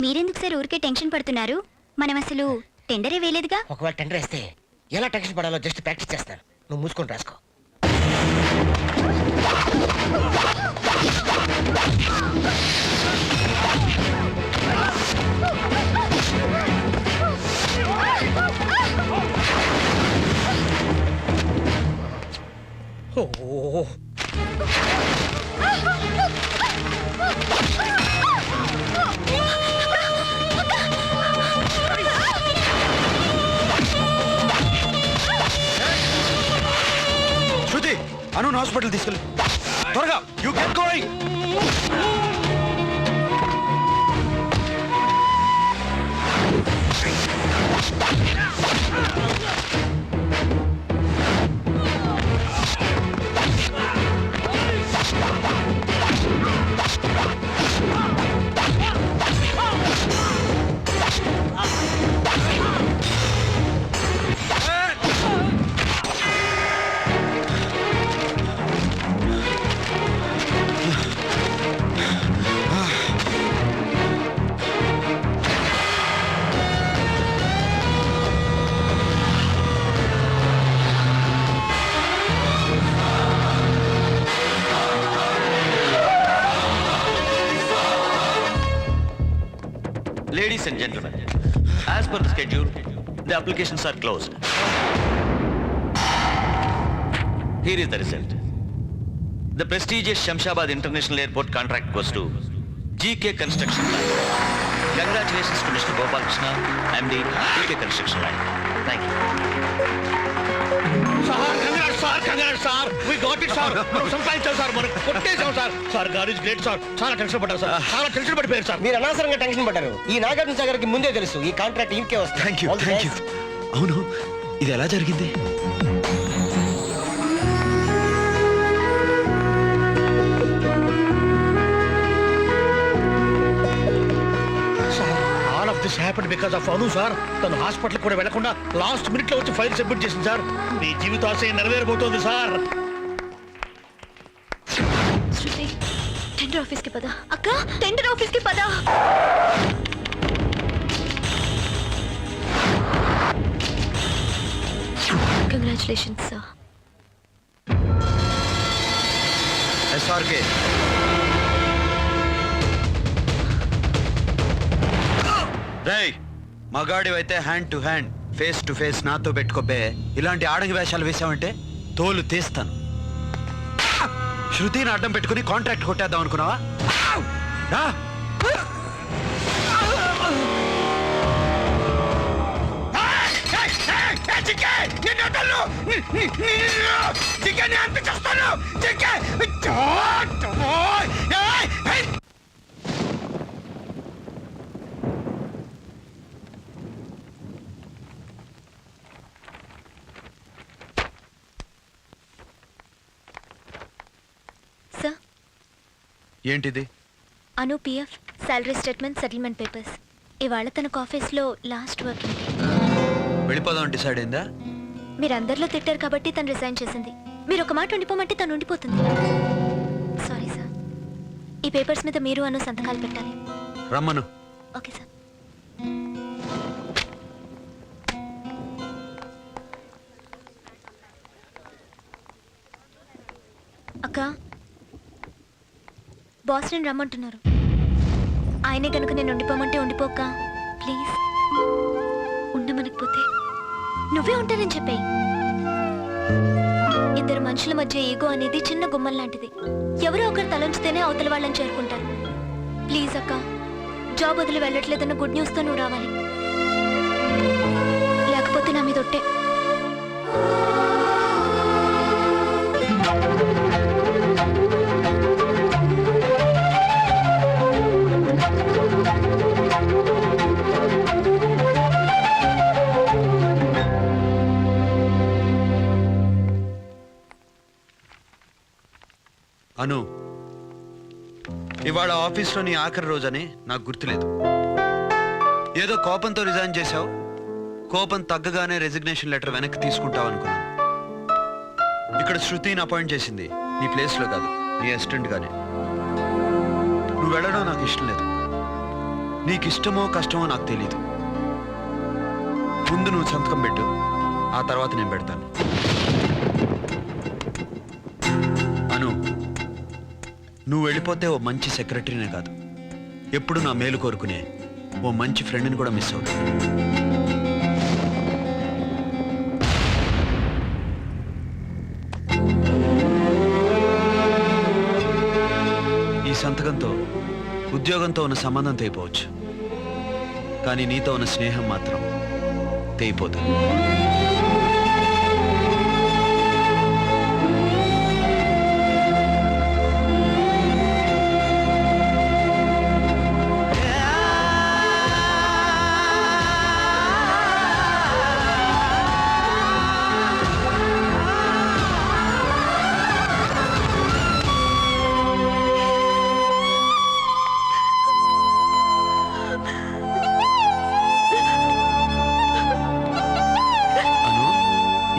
మీరెందుకు సార్ ఊరికే టెన్షన్ పడుతున్నారు? మనం అసలు టెండరే వేయలేదుగా. ఒకవేళ టెండర్ వేస్తే ఎలా టెన్షన్ పడాలో జస్ట్ ప్రాక్టీస్ చేస్తాను. నువ్వు మూసుకొని రాసుకో. శృతి, అను హాస్పిటల్ తీసుకెళ్ళి త్వరగా. You get going. Ladies and gentlemen, as per the schedule, the applications are closed. Here is the result. The prestigious Shamshabad International Airport contract goes to GK Construction Line. Congratulations to Mr. Gopal Krishna, MD, GK Construction Line. Thank you. Congrats, sir. We got it, sir. మనం సంపాదించాం sir, మనం కొట్టేసాం sir. Sir God is great sir. చాలా tension పడ్డారు sir, చాలా tension పడిపోయారు sir. మీరు అనవసరంగా టెన్షన్ పడ్డారు. ఈ నాగార్జున సాగర్కి ముందే తెలుసు ఈ కాంట్రాక్ట్ ఇంకే వస్తుంది. Thank you. అవును, ఇది ఎలా జరిగింది? All of this happened because of Anu sir. తను హాస్పిటల్ కూడా వెళ్లకుండా లాస్ట్ మినిట్ లో వచ్చి ఫైల్ సబ్మిట్ చేసింది సార్. మీ జీవితాశయం నెరవేరబోతోంది సార్. శృతి, టెండర్ ఆఫీస్కి పద. అక్క, టెండర్ ఆఫీస్కి పద. Congratulations sir. ఎస్ఆర్కే, రేయ్, మగాడివైతే hand to hand, face to face నాతో పెట్టుకోబే. ఇలాంటి ఆడంగి వేషాలు వేసావంటే తోలు తీస్తాను. శృతిని అడ్డం పెట్టుకుని కాంట్రాక్ట్ కొట్టేద్దాం అనుకున్నావా? సార్, ఏంటిది? Anu PF, salary statement, settlement papers. ఇవాళ తనకు ఆఫీస్లో లాస్ట్ వర్కింగ్ డే. వెళ్ళిపోదాం డిసైడ్ అయిందా? మీరు అందరిలో తిట్టారు కాబట్టి తను రిజైన్ చేసింది. మీరు ఒక మాట ఉండిపోమంటే తను ఉండిపోతుంది. Sorry sir. ఈ పేపర్స్ మీద మీరు అను సంతకాలు పెట్టాలి. రమ్మను. Okay sir. అక్క, బాస్ నేను రమ్మంటున్నారు. ఆయనే కనుక నేను ఉండిపోమంటే ఉండిపోక ప్లీజ్. ఉండమనకపోతే నువ్వే ఉంటానని చెప్పేయి. ఇద్దరు మనుషుల మధ్య ఈగో అనేది చిన్న గుమ్మం లాంటిది. ఎవరో ఒకరు తలంచితేనే అవతల వాళ్ళని చేరుకుంటారు. ప్లీజ్ అక్క, జాబ్ వదిలి వెళ్ళట్లేదన్న గుడ్ న్యూస్తో నువ్వు రావాలి. లేకపోతే నా మీద ఒట్టే. అను, ఇవాళ ఆఫీస్లో నీ ఆఖరి రోజని నాకు గుర్తులేదు. ఏదో కోపంతో రిజైన్ చేశావు. కోపం తగ్గగానే రెసిగ్నేషన్ లెటర్ వెనక్కి తీసుకుంటావు అనుకున్నాను. ఇక్కడ శృతిని అపాయింట్ చేసింది నీ ప్లేస్లో కాదు, నీ అసిస్టెంట్ గానే. నువ్వు వెళ్ళడం నాకు ఇష్టం లేదు. నీకు ఇష్టమో కష్టమో నాకు తెలీదు. ముందు నువ్వు సంతకం పెట్టు, ఆ తర్వాత నేను పెడతాను. అను, నువ్వు వెళ్ళిపోతే ఓ మంచి సెక్రటరీనే కాదు, ఎప్పుడు నా మేలు కోరుకునే ఓ మంచి ఫ్రెండ్ని కూడా మిస్ అవుతాను. ఈ సంతకంతో ఉద్యోగంతో ఉన్న సంబంధం తెగిపోవచ్చు, కానీ నీతో ఉన్న స్నేహం మాత్రం తెగిపోతుంది.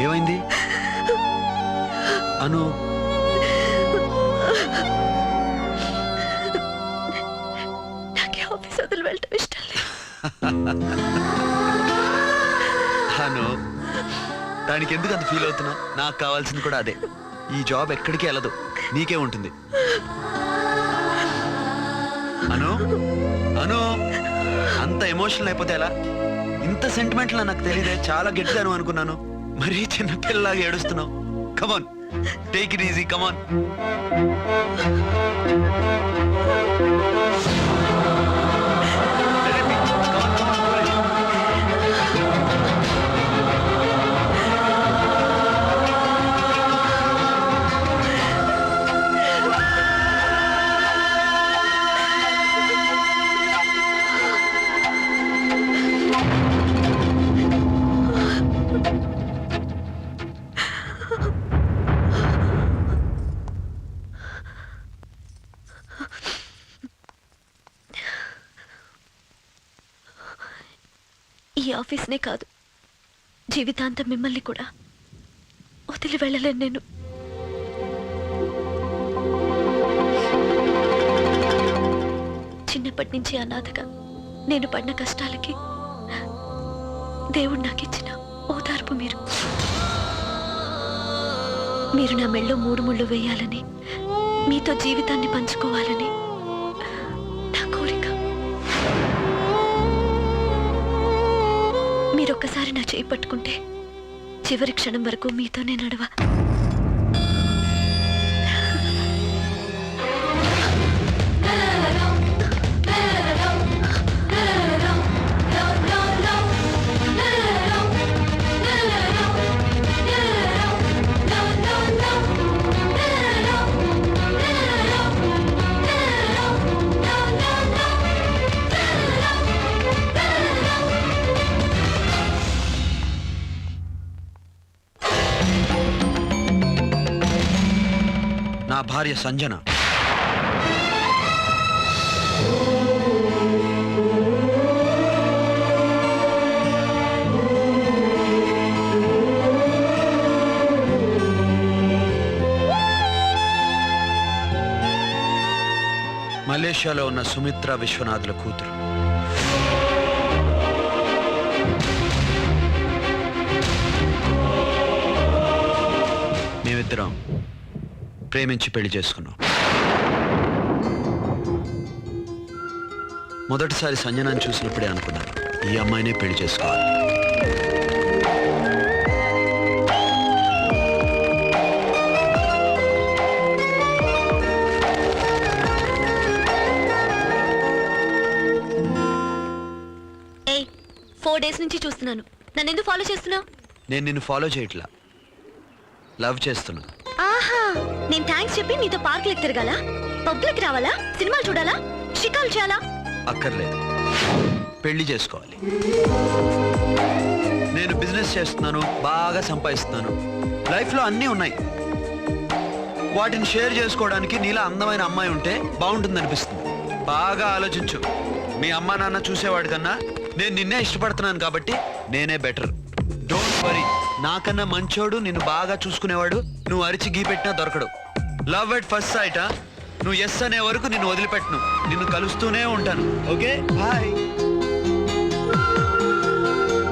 ఏమైంది అను? నాకే ఆఫీస్ వదిలి వెళ్ళటం ఇష్టం లేదు. అను, దానికి ఎందుకు అంత ఫీల్ అవుతున్నావు? నాకు కావాల్సింది కూడా అదే. ఈ జాబ్ ఎక్కడికి వెళ్ళదు, నీకే ఉంటుంది. అను అను, అంత ఎమోషనల్ అయిపోతే ఎలా? ఇంత సెంటిమెంట్లు నాకు తెలియదే, చాలా గట్టిదాను అనుకున్నాను. మరీ చిన్నపిల్లలాగా ఏడుస్తున్నావు. కమాన్, టేక్ ఇట్ ఈజీ, కమాన్. ఈ ఆఫీస్నే కాదు, జీవితాంతం మిమ్మల్ని కూడా వదిలి వెళ్ళలేను నేను. చిన్నప్పటి నుంచి అనాథగా నేను పడిన కష్టాలకి దేవుడు నాకిచ్చిన ఓదార్పు మీరు. మీరు నా మెళ్ళో 3 ముళ్ళు వేయాలని, మీతో జీవితాన్ని పంచుకోవాలని నా కోరిక. మీరొక్కసారి నా చేయి పట్టుకుంటే చివరి క్షణం వరకు మీతోనే నడవ. నా భార్య సంజన. మలేషియాలో ఉన్న సుమిత్ర విశ్వనాథుల కూతురు. మేమిద్దరం ప్రేమించి పెళ్లి చేసుకున్నాం. మొదటిసారి సంజనాన్ని చూసినప్పుడే అనుకున్నాను, ఈ అమ్మాయినే పెళ్లి చేసుకోవాలి. ఏయ్, 4 డేస్ నుంచి చూస్తున్నాను, నన్ను ఎందుకు ఫాలో చేస్తున్నావు? నేను నిన్ను ఫాలో చేయట్లా, లవ్ చేస్తున్నా. ఆహా, నేను థ్యాంక్స్ చెప్పి నీతో పార్కులకు తిరగాల, పబ్లిక్ రావాలా, సినిమాలు చూడాలా, షికాలు చేయాలా? అక్కర్లేదు, పెళ్లి చేసుకోవాలి. నేను బిజినెస్ చేస్తున్నాను, బాగా సంపాదిస్తున్నాను, లైఫ్లో అన్నీ ఉన్నాయి. వాటిని షేర్ చేసుకోవడానికి నీలా అందమైన అమ్మాయి ఉంటే బాగుంటుంది అనిపిస్తుంది. బాగా ఆలోచించు. మీ అమ్మా నాన్న చూసేవాడి కన్నా నేను నిన్నే ఇష్టపడుతున్నాను కాబట్టి నేనే బెటర్. డోంట్ వరీ, నాకన్నా మంచోడు, నిన్ను బాగా చూసుకునేవాడు నువ్వు అరిచి గీ పెట్టినా దొరకడు. Love at first sight. నువ్వు ఎస్ అనే వరకు నిన్ను వదిలిపెట్టను, నిన్ను కలుస్తూనే ఉంటాను. Okay bye.